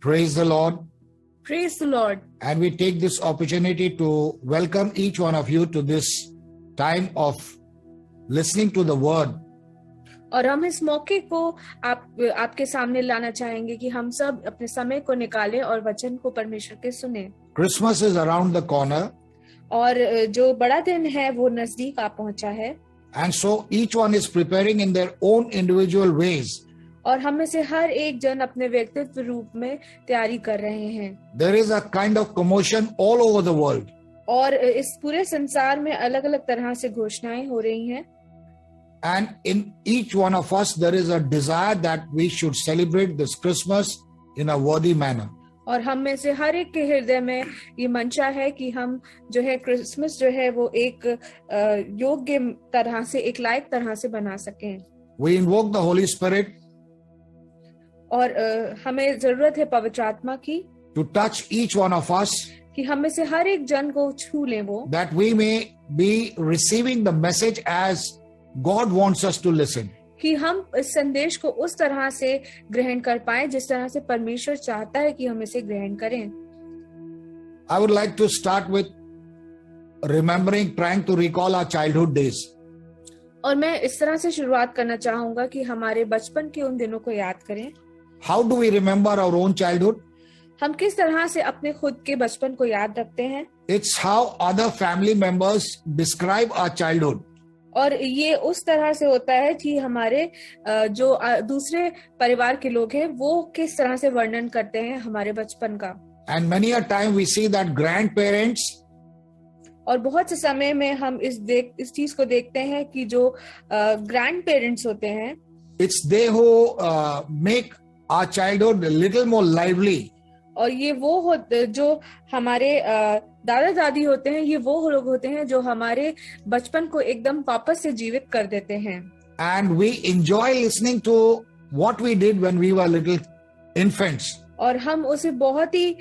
Praise the Lord. Praise the Lord. And we take this opportunity to welcome each one of you to this time of listening to the word. और हम इस मौके को आपके सामने लाना चाहेंगे कि हम सब अपने समय को निकालें और वचन को परमेश्वर के सुने. Christmas is around the corner. और जो बड़ा दिन है वो नजदीक आ पहुंचा है. And so each one is preparing in their own individual ways. और हम में से हर एक जन अपने व्यक्तित्व रूप में तैयारी कर रहे हैं. There is a kind of commotion all over the world. और इस पूरे संसार में अलग अलग तरह से घोषणाएं हो रही हैं. And in each one of us there is a desire that we should celebrate this Christmas in a worthy manner. और हम में से हर एक के हृदय में ये मंशा है कि हम जो है क्रिसमस जो है वो एक योग्य तरह से, एक लायक तरह से बना सकें. We invoke the Holy Spirit. और हमें जरूरत है पवित्र आत्मा की. To touch each one of us. कि हम में से हर एक जन को छू ले वो. That we may be receiving the message as God wants us to listen. कि हम इस संदेश को उस तरह से ग्रहण कर पाएं जिस तरह से परमेश्वर चाहता है कि हम इसे ग्रहण करें. I would like to start with trying to recall our childhood days. और मैं इस तरह से शुरुआत करना चाहूंगा कि हमारे बचपन के उन दिनों को याद करें. How do we remember our own childhood? हम किस तरह से अपने खुद के बचपन को याद रखते हैं. It's how other family members describe our childhood. और ये उस तरह से होता है कि हमारे जो दूसरे परिवार के लोग हैं वो किस तरह से वर्णन करते हैं हमारे बचपन का. And many a time we see that grandparents. और बहुत से समय में हम इस चीज को देखते हैं कि जो ग्रैंड पेरेंट्स होते हैं, it's they who make our childhood a little more lively. और ये वो जो हमारे दादा दादी होते हैं, ये वो लोग होते हैं जो हमारे बचपन को एकदम वापस से जीवित कर देते हैं. And we enjoy listening to what we did when we were little infants. और हम उसे बहुत ही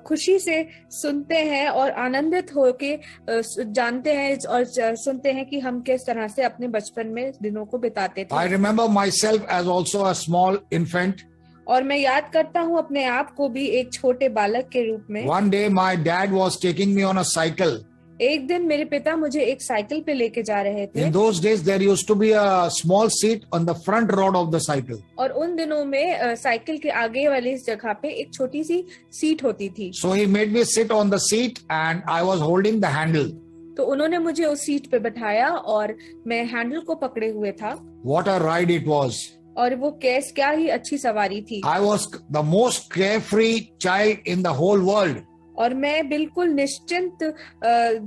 खुशी से सुनते हैं और आनंदित होके जानते हैं और सुनते हैं कि हम किस तरह से अपने बचपन में दिनों को बिताते थे. I remember myself as also a small infant. और मैं याद करता हूँ अपने आप को भी एक छोटे बालक के रूप में. One day my dad was taking me on a cycle. एक दिन मेरे पिता मुझे एक साइकिल पे लेके जा रहे थे. In those days there used to be a small seat on the front rod of the cycle. और उन दिनों में साइकिल के आगे वाली जगह पे एक छोटी सी सीट होती थी. So he made me sit on the seat and I was holding the handle. तो उन्होंने मुझे उस सीट पे बैठाया और मैं हैंडल को पकड़े हुए था. What a ride it was. और वो क्या ही अच्छी सवारी थी. I was the most carefree child in the whole world. और मैं बिल्कुल निश्चिंत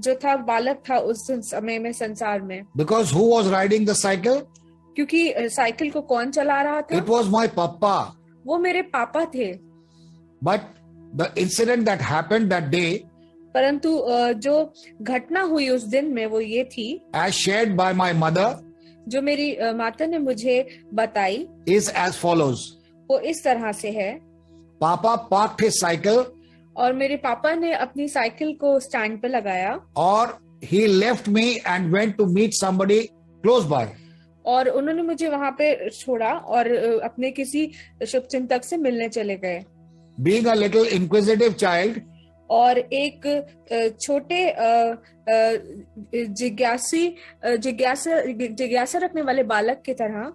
जो था बालक था उस समय में संसार में. Because who was riding the cycle? क्योंकि साइकिल को कौन चला रहा था? It was my papa. वो मेरे पापा थे. But the incident that happened that day, परंतु जो घटना हुई उस दिन में वो ये थी, as shared by my mother, जो मेरी माता ने मुझे बताई, is as follows. वो इस तरह से है. Papa parked his cycle. और मेरे पापा ने अपनी साइकिल को स्टैंड पे लगाया. और he left me and went to meet somebody close by. और उन्होंने मुझे वहां पे छोड़ा और अपने किसी शुभचिंतक से मिलने चले गए. Being a little inquisitive child, और एक छोटे जिज्ञासा रखने वाले बालक की तरह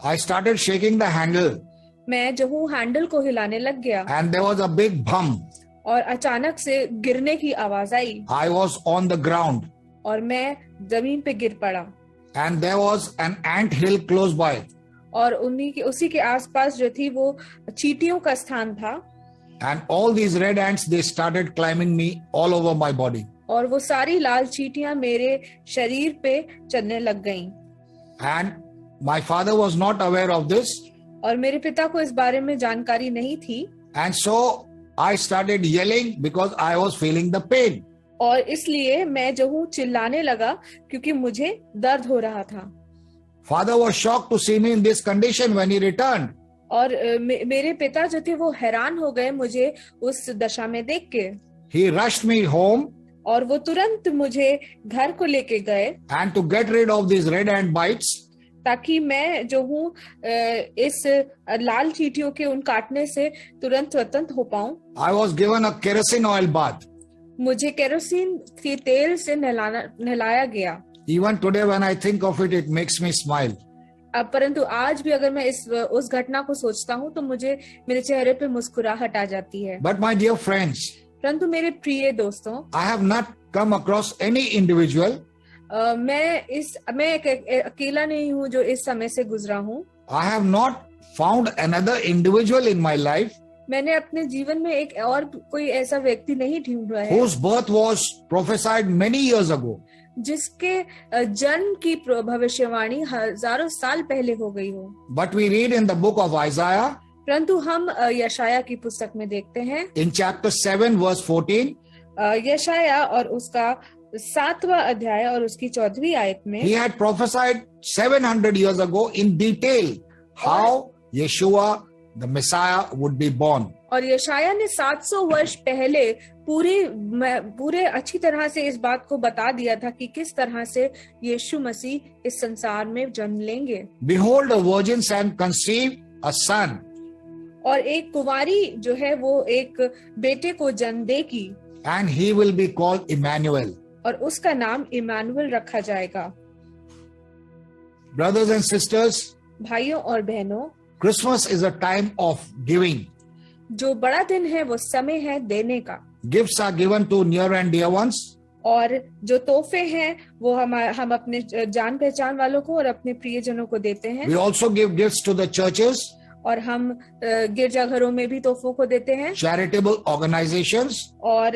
I started shaking the handle. मैं जो हूँ हैंडल को हिलाने लग गया. And there was a big bump. और अचानक से गिरने की आवाज आई. I was on the ground. और मैं जमीन पे गिर पड़ा. And there was an ant hill close by. और उसी के आसपास जो थी वो चींटियों का स्थान था. And all these red ants, they started climbing me all over my body. और वो सारी लाल चींटियां मेरे शरीर पे चलने लग गईं. And my father was not aware of this. और मेरे पिता को इस बारे में जानकारी नहीं थी. And so I started yelling because I was feeling the pain. और इसलिए मैं जो हूँ चिल्लाने लगा क्योंकि मुझे दर्द हो रहा था. Father was shocked to see me in this condition when he returned. और मेरे पिता जो थे वो हैरान हो गए मुझे उस दशा में देख के. He rushed me home. और वो तुरंत मुझे घर को लेके गए. And to get rid of these red ant bites. ताकि मैं जो हूँ इस लाल चींटियों के उन काटने से तुरंत स्वतंत्र हो पाऊं। I was given a kerosene oil bath. मुझे केरोसिन के तेल से नहलाया गया। Even today when I think of it, it makes me smile. अब परंतु आज भी अगर मैं उस घटना को सोचता हूँ तो मुझे मेरे चेहरे पे मुस्कुराहट आ जाती है। But my dear friends, परंतु मेरे प्रिय दोस्तों, I have not come across any individual. मैं अकेला नहीं हूँ जो इस समय से गुजरा हूँ। I have not found another individual in my life मैंने अपने जीवन में एक और कोई ऐसा व्यक्ति नहीं ढूंढा है whose birth was prophesied many years ago. जिसके जन्म की भविष्यवाणी हजारों साल पहले हो गई हो। But we read in the book of Isaiah, परंतु हम यशाया की पुस्तक में देखते हैं in chapter 7 verse 14, यशाया और उसका 7वां अध्याय और उसकी 14वीं आयत में he had prophesied 700 years ago in detail how Yeshua, the Messiah, would be born. और यशाया ने 700 वर्ष पहले पूरे अच्छी तरह से इस बात को बता दिया था कि किस तरह से यीशु मसीह इस संसार में जन्म लेंगे। Behold, a virgin shall conceive a son, और एक कुंवारी जो है वो एक बेटे को जन्म देगी and he will be called Emmanuel. और उसका नाम इमानुएल रखा जाएगा। Brothers and sisters, भाइयों और बहनों, Christmas is a time of giving. जो बड़ा दिन है वो समय है देने का। Gifts are given to near and dear ones. और जो तोहफे हैं वो हम अपने जान पहचान वालों को और अपने प्रियजनों को देते हैं। We also give gifts to the churches, और हम गिरजाघरों में भी तोहफों को देते हैं। charitable organizations, और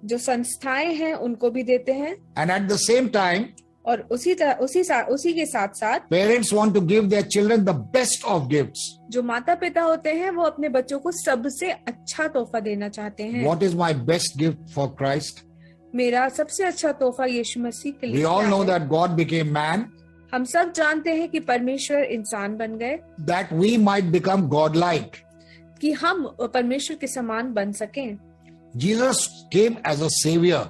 जो संस्थाएं हैं उनको भी देते हैं। and at the same time, और उसी के साथ साथ parents want to give their children the best of gifts. जो माता पिता होते हैं वो अपने बच्चों को सबसे अच्छा तोहफा देना चाहते हैं। What is my best gift for Christ? मेरा सबसे अच्छा तोहफा यीशु मसीह के लिए We all क्या know है? that God became man, हम सब जानते हैं कि परमेश्वर इंसान बन गए that we might become godlike. कि हम परमेश्वर के समान बन सकें। Jesus came as a savior.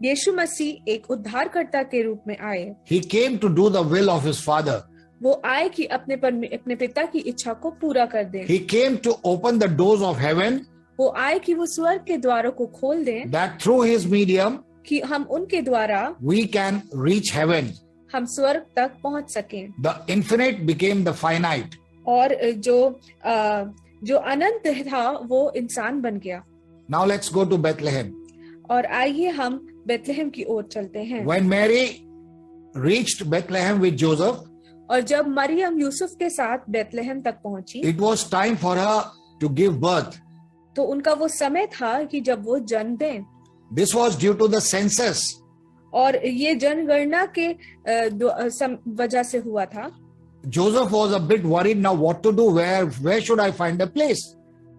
यीशु मसीह एक उद्धारकर्ता के रूप में आए। He came to do the will of his Father. वो आए कि अपने पिता की इच्छा को पूरा कर दें। He came to open the doors of heaven, वो आए कि वो स्वर्ग के द्वारों को खोल दें that through his medium कि हम उनके द्वारा we can reach heaven. हम स्वर्ग तक पहुंच सकें। The infinite became the finite. और जो अनंत था वो इंसान बन गया। Now let's go to Bethlehem. और आइए हम बेथलेहम की ओर चलते हैं। When Mary reached Bethlehem with Joseph, और जब मरियम यूसुफ के साथ बेथलेहम तक पहुंची it was time for her to give birth. तो उनका वो समय था कि जब वो जन्म दें। This was due to the census. और ये जनगणना के वजह से हुआ था। Joseph was a bit worried now what to do, where should I find a place?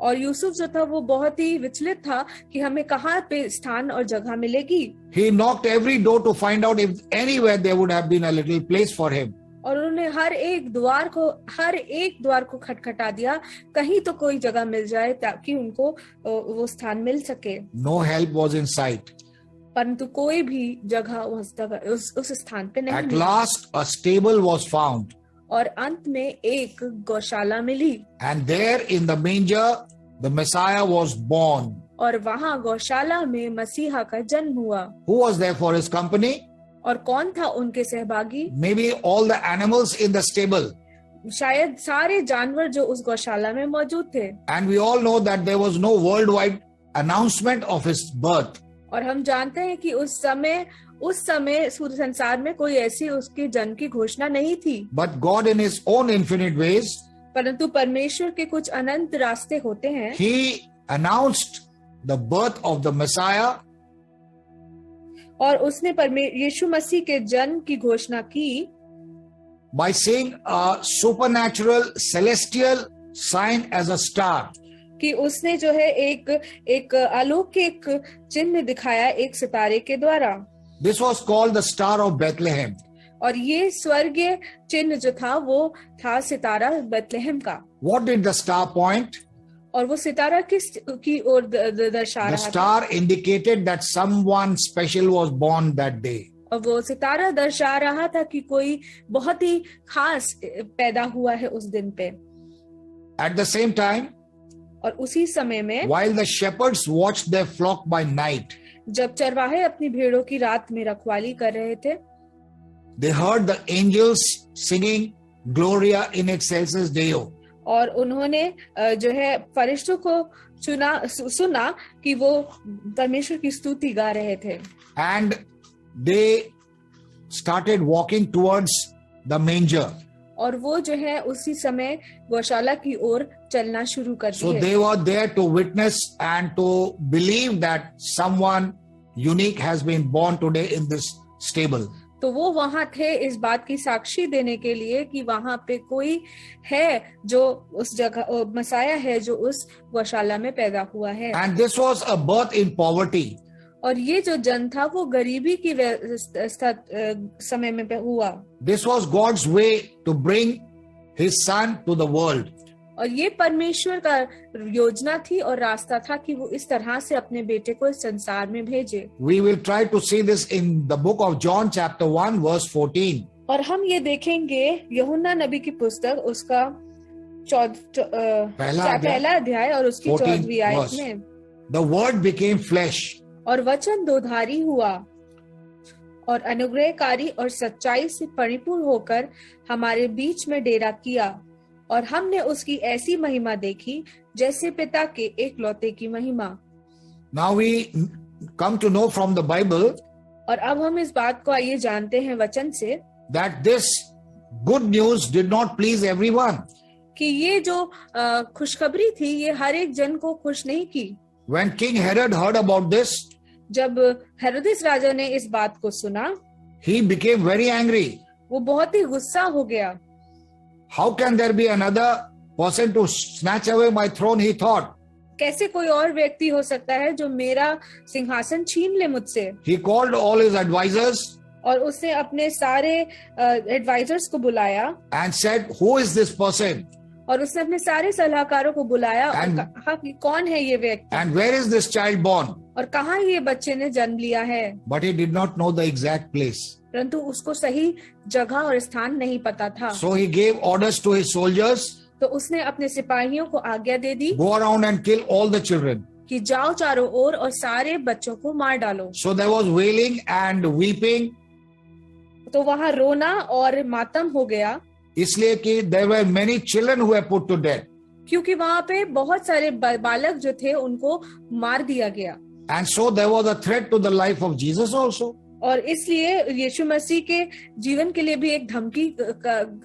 और यूसुफ जो था वो बहुत ही विचलित था कि हमें कहाँ पे स्थान और जगह मिलेगी। He knocked every door to find out if anywhere there would have been a little place for him. और उन्होंने हर एक द्वार को खटखटा दिया, कहीं तो कोई जगह मिल जाए ताकि उनको वो स्थान मिल सके। No help was in sight. परंतु कोई भी जगह उस स्थान पे नहीं At milli. last a stable was found. और अंत में एक गौशाला मिली। And there in the manger the Messiah was born. और वहाँ गौशाला में मसीहा का जन्म हुआ। Who was there for his company? और कौन था उनके सहभागी? Maybe all the animals in the stable. शायद सारे जानवर जो उस गौशाला में मौजूद थे। And we all know that there was no worldwide announcement of his birth. और हम जानते हैं कि उस समय पूरे संसार में कोई ऐसी उसके जन्म की घोषणा नहीं थी। But God in his own infinite ways, परंतु परमेश्वर के कुछ अनंत रास्ते होते हैं। he announced the birth of the Messiah और उसने यीशु मसीह के जन्म की घोषणा की by saying a supernatural celestial sign as a star. कि उसने जो है एक अलौकिक चिन्ह दिखाया एक सितारे के द्वारा। This was called the Star of Bethlehem. और ये स्वर्गीय चिन्ह जो था वो था सितारा बेथलेहम का। What did the star point? और वो सितारा की ओर दर्शा The रहा था। star indicated that someone special was born that day. और वो सितारा दर्शा रहा था कि कोई बहुत ही खास पैदा हुआ है उस दिन पे। At the same time, और उसी समय में while the shepherds watched their flock by night, जब चरवाहे अपनी भेड़ों की रात में रखवाली कर रहे थे, they heard the angels singing Gloria in excelsis Deo. और उन्होंने जो है फरिश्तों को सुना कि वो परमेश्वर की स्तुति गा रहे थे। And they started walking towards the manger. और वो जो है उसी समय गौशाला की ओर चलना शुरू कर So दिए। they were there to witness and to believe that someone unique has been born today in this stable. तो वो वहां थे इस बात की साक्षी देने के लिए कि वहां पे कोई है जो उस जगह मसाया है जो उस गौशाला में पैदा हुआ है। And this was a birth in poverty. और ये जो जन्म था वो गरीबी की समय में हुआ। This was God's way to bring his son to the world. और ये परमेश्वर का योजना थी और रास्ता था कि वो इस तरह से अपने बेटे को इस संसार में भेजे। We will try to see this in the book of John chapter 1 verse 14. और हम ये देखेंगे यूहन्ना नबी की पुस्तक उसका पहला अध्याय और उसकी 14वीं आयत में, The word became flesh. और वचन दोधारी हुआ और अनुग्रहकारी और सच्चाई से परिपूर्ण होकर हमारे बीच में डेरा किया, और हमने उसकी ऐसी महिमा देखी जैसे पिता के एकलौते की महिमा। Now we come to know from the Bible और अब हम इस बात को आइए जानते हैं वचन से that this good news did not please everyone. कि ये जो खुशखबरी थी ये हर एक जन को खुश नहीं की। When King Herod heard about this, जब हेरोदेस राजा ने इस बात को सुना, he became very angry. वो बहुत ही गुस्सा हो गया। How can there be another person to snatch away my throne, he thought. कैसे कोई और व्यक्ति हो सकता है जो मेरा सिंहासन छीन ले मुझसे। He called all his advisors और उसने अपने सारे एडवाइजर्स को बुलाया and said, who is this person? और उसने अपने सारे सलाहकारों को बुलाया और And- कहा कि कौन है ये व्यक्ति And where is this child born? और कहाँ ये बच्चे ने जन्म लिया है। But he did not know the exact place. परंतु उसको सही जगह और स्थान नहीं पता था। So he gave orders to his soldiers, तो उसने अपने सिपाहियों को आज्ञा दे दी go around and kill all the children. कि जाओ चारों ओर और सारे बच्चों को मार डालो। So there was wailing and weeping, तो वहाँ रोना और मातम हो गया, इसलिए कि there were many children who were put to death. क्योंकि वहाँ पे बहुत सारे बालक जो थे उनको मार दिया गया। And so there was a threat to the life of Jesus also. और इसलिए यीशु मसीह के जीवन के लिए भी एक धमकी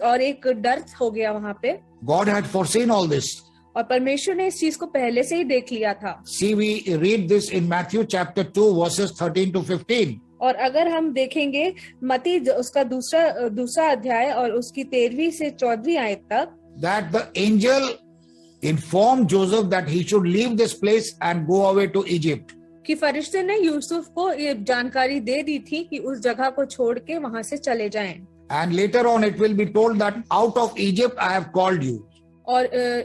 और एक डर हो गया वहाँ पे। God had foreseen all this. और परमेश्वर ने इस चीज को पहले से ही देख लिया था। See, we read this in Matthew chapter 2 verses 13 to 15. और अगर हम देखेंगे मती उसका दूसरा अध्याय और उसकी 13वीं से 14वीं आयत तक, That the angel informed Joseph that he should leave this place and go away to Egypt. कि फरिश्ते ने यूसुफ को ये जानकारी दे दी थी कि उस जगह को छोड़ के वहां से चले जाएं। And later on it will be told that out of Egypt I have called you. और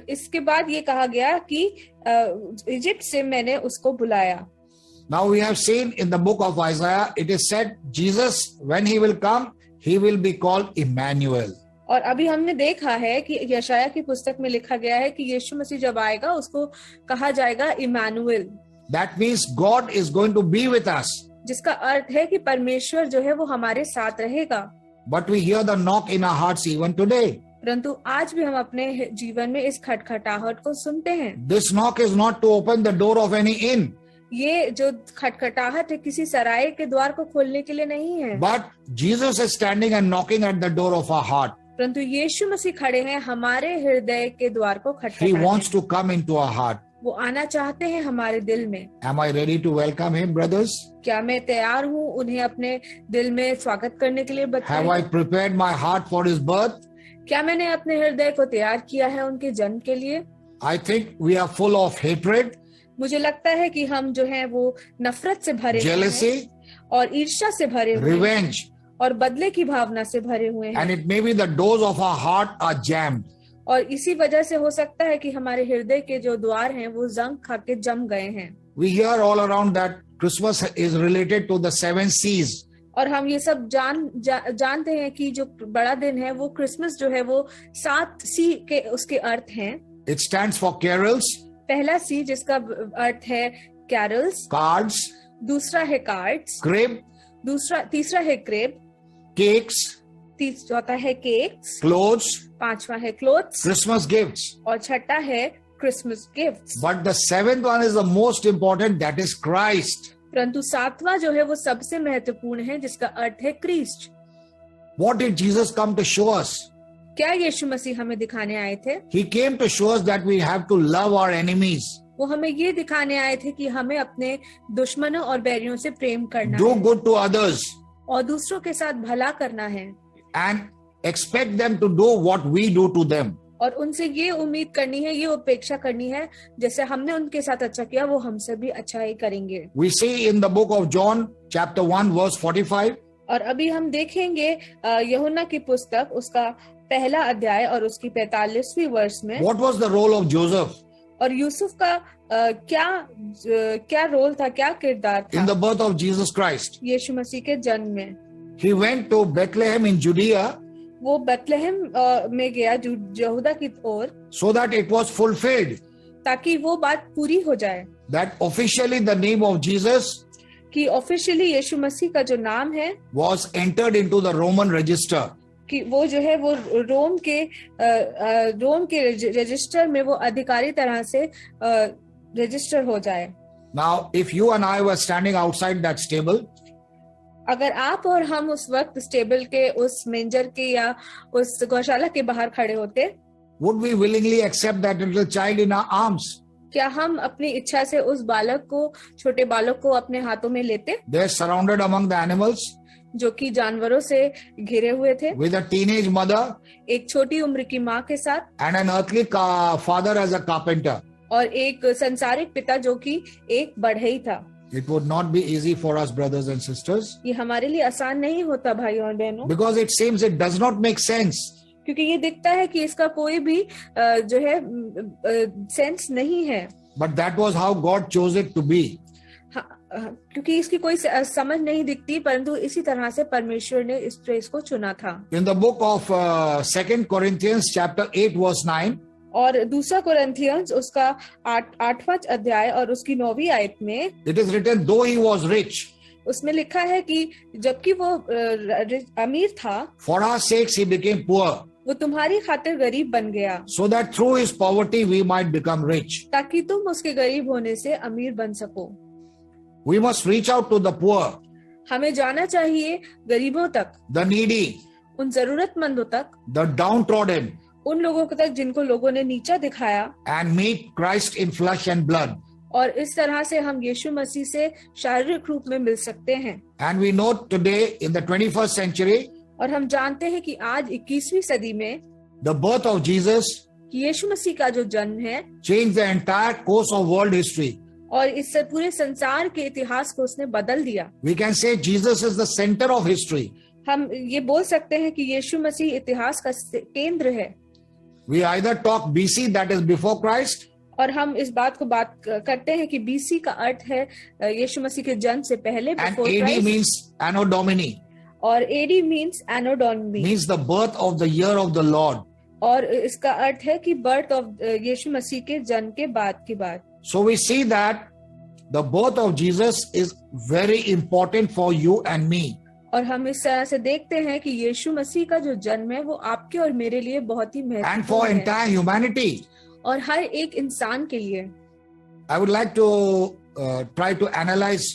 इसके बाद ये कहा गया कि इजिप्ट से मैंने उसको बुलाया। Now we have seen in the book of Isaiah, it is said Jesus, when he will come, he will be called Emmanuel. और अभी हमने देखा है कि यशाया की पुस्तक में लिखा गया है कि यीशु मसीह जब आएगा उसको कहा जाएगा Emmanuel. That means God is going to be with us. जिसका अर्थ है कि परमेश्वर जो है वो हमारे साथ रहेगा। But we hear the knock in our hearts even today. परंतु आज भी हम अपने जीवन में इस खटखटाहट को सुनते हैं। This knock is not to open the door of any inn, ये जो खटखटाहट है किसी सराय के द्वार को खोलने के लिए नहीं है, but Jesus is standing and knocking at the door of our heart. परंतु यीशु मसीह खड़े हैं हमारे हृदय के द्वार को He खटखटाने। wants to come into our heart. वो आना चाहते हैं हमारे दिल में। Am I ready to welcome him, brothers? क्या मैं तैयार हूँ उन्हें अपने दिल में स्वागत करने के लिए? Have I prepared my heart for his birth? क्या मैंने अपने हृदय को तैयार किया है उनके जन्म के लिए? I think we are full of hatred, मुझे लगता है कि हम जो हैं वो नफरत से भरे हुए jealousy, हैं और ईर्ष्या से भरे हुए हैं revenge, और बदले की भावना से भरे हुए हैं। and it may be the doors of our heart are jammed. और इसी वजह से हो सकता है कि हमारे हृदय के जो द्वार हैं वो जंग खा के जम गए हैं। We hear all around that Christmas is related to the 7 C's. और हम ये सब जानते हैं कि जो बड़ा दिन है वो क्रिसमस जो है वो 7 सी के उसके अर्थ हैं। It stands for carols, पहला सी जिसका अर्थ है कैरल्स, cards, दूसरा है कार्ड्स, crib, तीसरा है क्रेब, cakes, चौथा है केक्स, clothes, पांचवा है क्लोथ्स Christmas gifts. और छठा है Christmas gifts. But the seventh one is the most important, that is Christ. परंतु सातवां जो है वो सबसे महत्वपूर्ण है जिसका अर्थ है Christ. What did Jesus come to show us? क्या यीशु मसीह हमें दिखाने आए थे? He came to show us that we have to love our enemies, वो हमें ये दिखाने आए थे कि हमें अपने दुश्मनों और बैरियों से प्रेम करना do है good to others, और दूसरों के साथ भला करना है and expect them to do what we do to them. और उनसे ये उम्मीद करनी है, ये अपेक्षा करनी है जैसे हमने उनके साथ अच्छा किया वो हमसे भी अच्छा ही करेंगे। We see in the book of John, chapter 1, verse 45, और अभी हम देखेंगे यूहन्ना की पुस्तक उसका पहला अध्याय और उसकी 45वीं वर्ष में what was the role of Joseph और यूसुफ का क्या रोल था, क्या किरदार in the था birth of Jesus Christ. यीशु मसीह के जन्म में। He went to Bethlehem in Judea वो बेतलहम में गया यहूदा की ओर so that it was fulfilled ताकि वो बात पूरी हो जाए that officially the name of Jesus कि ऑफिशियली यीशु मसीह का जो नाम है was entered into the Roman register. कि वो जो है वो रोम के रजिस्टर में वो अधिकारी तरह से रजिस्टर हो जाए। Now, if you and I were standing outside that stable, अगर आप और हम उस वक्त स्टेबल के उस मेंजर के या उस गौशाला के बाहर खड़े होते, would we willingly accept that little child in our arms? क्या हम अपनी इच्छा से उस बालक को, छोटे बालक को अपने हाथों में लेते They're surrounded among the animals जो कि जानवरों से घिरे हुए थे, with a teenage mother एक छोटी उम्र की माँ के साथ and an earthly father as a carpenter. और एक संसारिक पिता जो कि एक बढ़ई था। It would not be easy for us, brothers and sisters, ये हमारे लिए आसान नहीं होता भाइयों और बहनों, because it seems it does not make sense. क्योंकि ये दिखता है कि इसका कोई भी जो है सेंस नहीं है। But that was how God chose it to be. क्योंकि इसकी कोई समझ नहीं दिखती, परंतु इसी तरह से परमेश्वर ने इस प्रेस को चुना था। In the book of 2 Corinthians chapter 8 verse 9, और दूसरा कोरिन्थियंस उसका 8वां अध्याय और उसकी 9वीं आयत में it is written, though he was rich, उसमें लिखा है कि जबकि वो अमीर था, for our sakes he became poor, वो तुम्हारी खातिर गरीब बन गया, so that through his poverty we might become rich. ताकि तुम उसके गरीब होने से अमीर बन सको। We must reach out to the poor, हमें जाना चाहिए गरीबों तक, the needy, उन जरूरतमंदों तक, the downtrodden, उन लोगों तक जिनको लोगों ने नीचा दिखाया, and meet Christ in flesh and blood. और इस तरह से हम यीशु मसीह से शारीरिक रूप में मिल सकते हैं। And we know today in the 21st century, और हम जानते हैं कि आज 21वीं सदी में the birth of Jesus यीशु मसीह का जो जन्म है changed the entire course of world history. और इस पूरे संसार के इतिहास को उसने बदल दिया। We can say Jesus is the center of history. हम ये बोल सकते हैं कि यीशु मसीह इतिहास का केंद्र है। We either talk BC, that is before Christ, और हम इस बात को बात करते हैं कि BC का अर्थ है यीशु मसीह के जन्म से पहले, and before AD Christ, means Anno Domini, और AD means Anno Domini, means the birth of the year of the Lord. और इसका अर्थ है कि बर्थ ऑफ यीशु मसीह के जन्म के बाद की बात। So we see that the birth of Jesus is very important for you and me. और हम इस तरह से देखते हैं कि यीशु मसीह का जो जन्म है वो आपके और मेरे लिए बहुत ही And for महत्वपूर्ण है entire humanity. और हर एक इंसान के लिए। I would like to try to analyze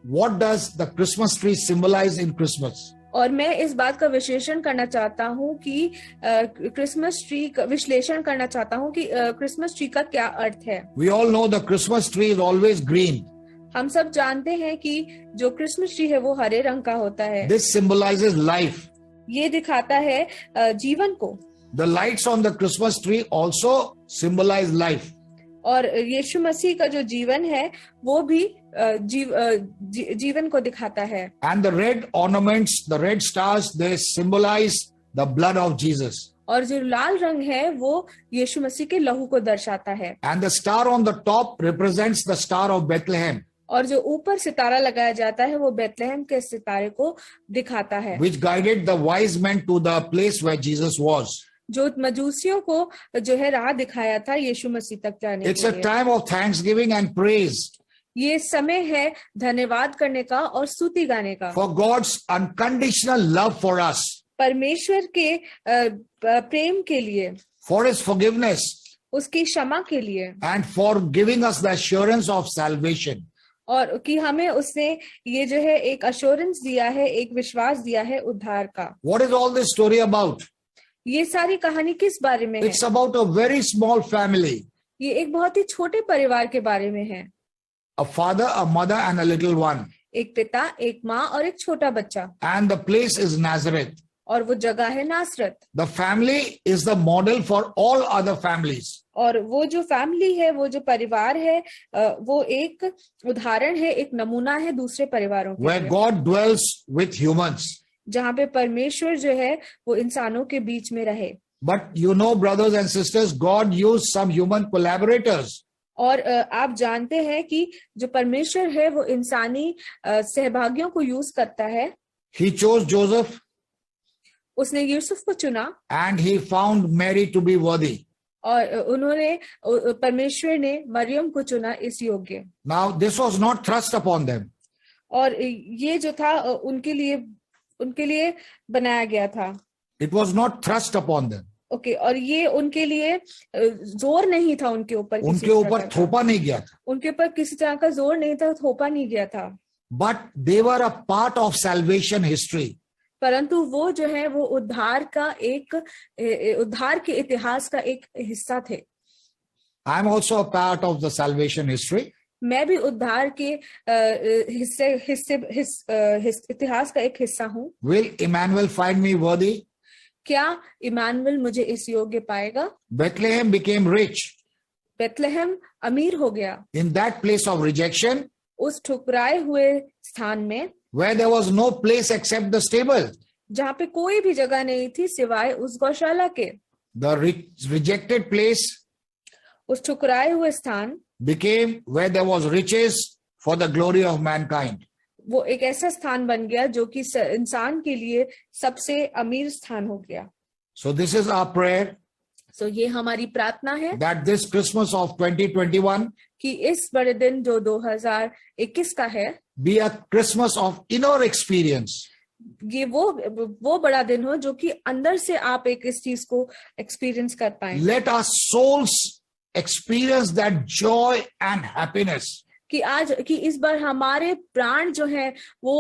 what does the Christmas tree symbolize in Christmas. और मैं इस बात का विश्लेषण करना चाहता हूँ कि क्रिसमस ट्री का विश्लेषण करना चाहता हूँ कि क्रिसमस ट्री का क्या अर्थ है। We all know the Christmas tree is always green. हम सब जानते हैं कि जो क्रिसमस ट्री है वो हरे रंग का होता है। This symbolizes life. ये दिखाता है जीवन को। The lights on the Christmas tree also symbolize life. और यीशु मसीह का जो जीवन है वो भी जीवन को दिखाता है। And the red ornaments, the red stars, they symbolize the blood of Jesus. और जो लाल रंग है वो यीशु मसीह के लहू को दर्शाता है। And the star on the top represents the star of Bethlehem. और जो ऊपर सितारा लगाया जाता है वो बेथलेहम के सितारे को दिखाता है, which guided the wise men to the place where Jesus was. जो मजूसियों को जो है राह दिखाया था यीशु मसीह तक जाने It's के a लिए। time of thanksgiving and praise ये समय है धन्यवाद करने का और स्तुति गाने का, for God's unconditional love for us, परमेश्वर के प्रेम के लिए, for His forgiveness, उसकी क्षमा के लिए, and for giving us the assurance of salvation. और कि हमें उसने ये जो है एक अश्योरेंस दिया है, एक विश्वास दिया है उद्धार का। What is all this story about? ये सारी कहानी किस बारे में है? It's about a very small family, ये एक बहुत ही छोटे परिवार के बारे में है। a father, a mother, and a little one. एक पिता, एक माँ और एक छोटा बच्चा, And the place is Nazareth. और वो जगह है नासरत। The family is the model for all other families. और वो जो फैमिली है, वो जो परिवार है, वो एक उदाहरण है, एक नमूना है दूसरे परिवारों के Where लिए, God dwells with humans. जहाँ पे परमेश्वर जो है वो इंसानों के बीच में रहे। But you know, brothers and sisters, God used some human collaborators. और आप जानते हैं कि जो परमेश्वर है वो इंसानी सहभागियों को यूज करता है। He chose Joseph उसने यूसुफ को चुना and he found Mary to be worthy. और उन्होंने परमेश्वर ने मरियम को चुना इस योग्य। Now, this was not thrust upon them. और ये जो था उनके लिए बनाया गया था। It was not thrust upon them. Okay, और ये उनके लिए जोर नहीं था उनके ऊपर, उनके ऊपर थोपा नहीं गया था. उनके ऊपर किसी तरह का जोर नहीं था, थोपा नहीं गया था। But they were a part of salvation history. परंतु वो जो है वो उद्धार के इतिहास का एक हिस्सा थे। I am also a part of the salvation history. मैं भी उद्धार के इतिहास का एक हिस्सा हूँ। Will Emmanuel find me worthy? क्या इमानुएल मुझे इस योग्य पाएगा? Bethlehem became rich. बेथलेहम अमीर हो गया। In that place of rejection, उस ठुकराए हुए स्थान में, where there was no place except the stable. जहाँ पे कोई भी जगह नहीं थी सिवाय उस गौशाला के, The rejected place उस ठुकराए हुए स्थान became where there was riches for the glory of mankind. वो एक ऐसा स्थान बन गया जो कि इंसान के लिए सबसे अमीर स्थान हो गया। So this is our prayer So ये हमारी प्रार्थना है that this Christmas of 2021 कि इस बड़े दिन जो 2021 का है, be a Christmas of inner experience. ये वो बड़ा दिन हो जो कि अंदर से आप एक इस चीज को एक्सपीरियंस कर पाए। Let our souls experience that joy and happiness. कि इस बार हमारे प्राण जो है वो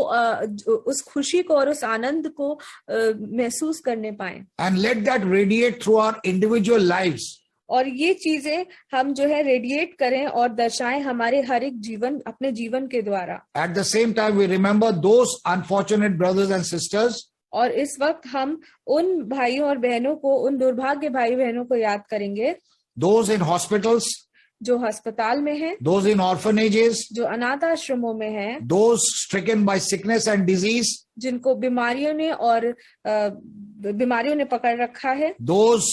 उस खुशी को और उस आनंद को महसूस करने पाए। And let that radiate through our individual lives. और ये चीजें हम जो है रेडिएट करें और दर्शाएं हमारे हर एक जीवन, अपने जीवन के द्वारा। At the same time, we remember those unfortunate brothers and sisters और इस वक्त हम उन भाइयों और बहनों को, उन दुर्भाग्य भाई बहनों को याद करेंगे, those in hospitals, जो अस्पताल में हैं, those in orphanages, जो अनाथ आश्रमों में हैं, those stricken by sickness and disease, जिनको बीमारियों ने पकड़ रखा है, those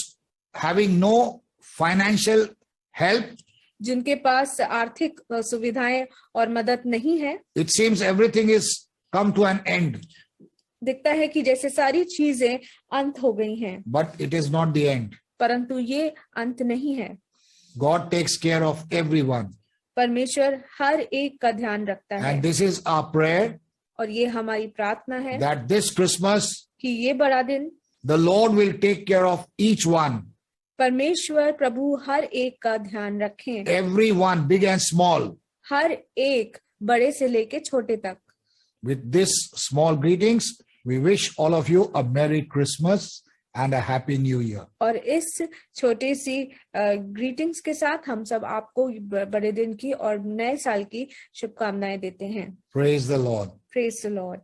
having no financial help. जिनके पास आर्थिक सुविधाएं और मदद नहीं है। It seems everything is come to an end. दिखता है कि जैसे सारी चीजें अंत हो गई हैं, But it is not the end. परंतु ये अंत नहीं है। God takes care of everyone. परमेश्वर हर एक का ध्यान रखता है। And this is our prayer और ये हमारी प्रार्थना है that this Christmas, कि ये बड़ा दिन the Lord will take care of each one. परमेश्वर प्रभु हर एक का ध्यान रखें, Everyone, big and small. हर एक बड़े से लेके छोटे तक। With this small greetings, we wish all of you a Merry Christmas and a Happy New Year. और इस छोटी सी ग्रीटिंग्स के साथ हम सब आपको बड़े दिन की और नए साल की शुभकामनाएं देते हैं। Praise the Lord. Praise the Lord.